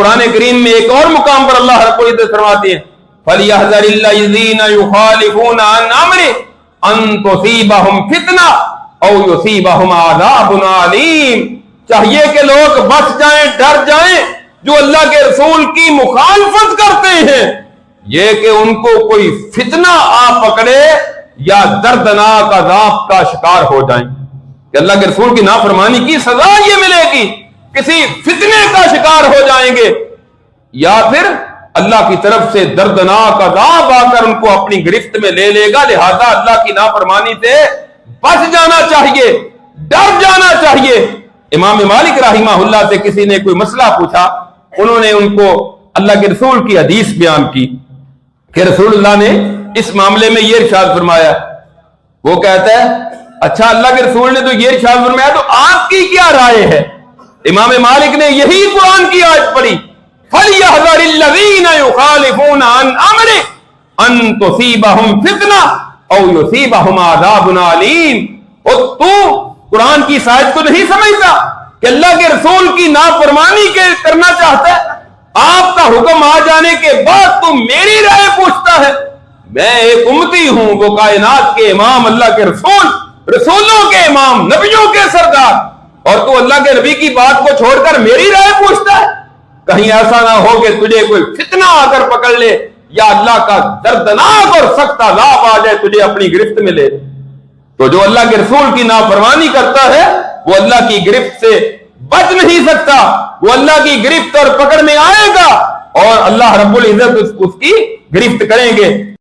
قرآن کریم میں ایک اور مقام پر اللہ رب العزت فرماتے ہیں فَلْيَحْذَرِ الَّذِينَ يُخَالِفُونَ عَنْ أَمْرِهِ أَن تُصِيبَهُمْ فِتْنَةٌ أَوْ يُصِيبَهُمْ عَذَابٌ عَلِيمٌ. چاہیے کہ لوگ بچ جائیں، ڈر جائیں جو اللہ کے رسول کی مخالفت کرتے ہیں، یہ کہ ان کو کوئی فتنہ آ پکڑے یا دردناک عذاب کا شکار ہو جائیں، کہ اللہ کے رسول کی نافرمانی کی سزا یہ ملے گی، کسی فتنے کا شکار ہو جائیں گے، یا پھر اللہ کی طرف سے دردناک عذاب آ کر ان کو اپنی گرفت میں لے لے گا. لہذا اللہ کی نافرمانی سے بچ جانا چاہیے، ڈر جانا چاہیے. امام مالک رحمہ اللہ سے کسی نے کوئی مسئلہ پوچھا، انہوں نے ان کو اللہ کے رسول کی حدیث بیان کی کہ رسول اللہ نے اس معاملے میں یہ ارشاد فرمایا. وہ کہتا ہے اچھا اللہ کے رسول نے تو یہ ارشاد فرمایا، تو آپ کی کیا رائے ہے؟ امام مالک نے یہی قرآن کی آیت پڑھی فَلْيَحْذَرِ الَّذِينَ يُخَالِفُونَ عَنْ أَمْرِهِ أَن تُصِيبَهُمْ فِتْنَةٌ أَوْ يُصِيبَهُمْ عَذَابٌ عَلِيمٌ. اور تو قرآن کی آیت کو نہیں سمجھتا کہ اللہ کے رسول کی نافرمانی کرنا چاہتا ہے؟ آپ کا حکم آ جانے کے بعد تو میری رائے پوچھتا ہے. میں ایک امتی ہوں، وہ کائنات کے امام اللہ کے رسول، رسولوں کے امام، نبیوں کے سردار، اور تو اللہ کے نبی کی بات کو چھوڑ کر میری رائے پوچھتا ہے؟ کہیں ایسا نہ ہو کہ تجھے کوئی فتنہ آ کر پکڑ لے یا اللہ کا دردناک اور سخت عذاب آ جائے تجھے اپنی گرفت میں لے. تو جو اللہ کے رسول کی نافرمانی کرتا ہے وہ اللہ کی گرفت سے بچ نہیں سکتا، وہ اللہ کی گرفت اور پکڑ میں آئے گا اور اللہ رب العزت اس کی گرفت کریں گے.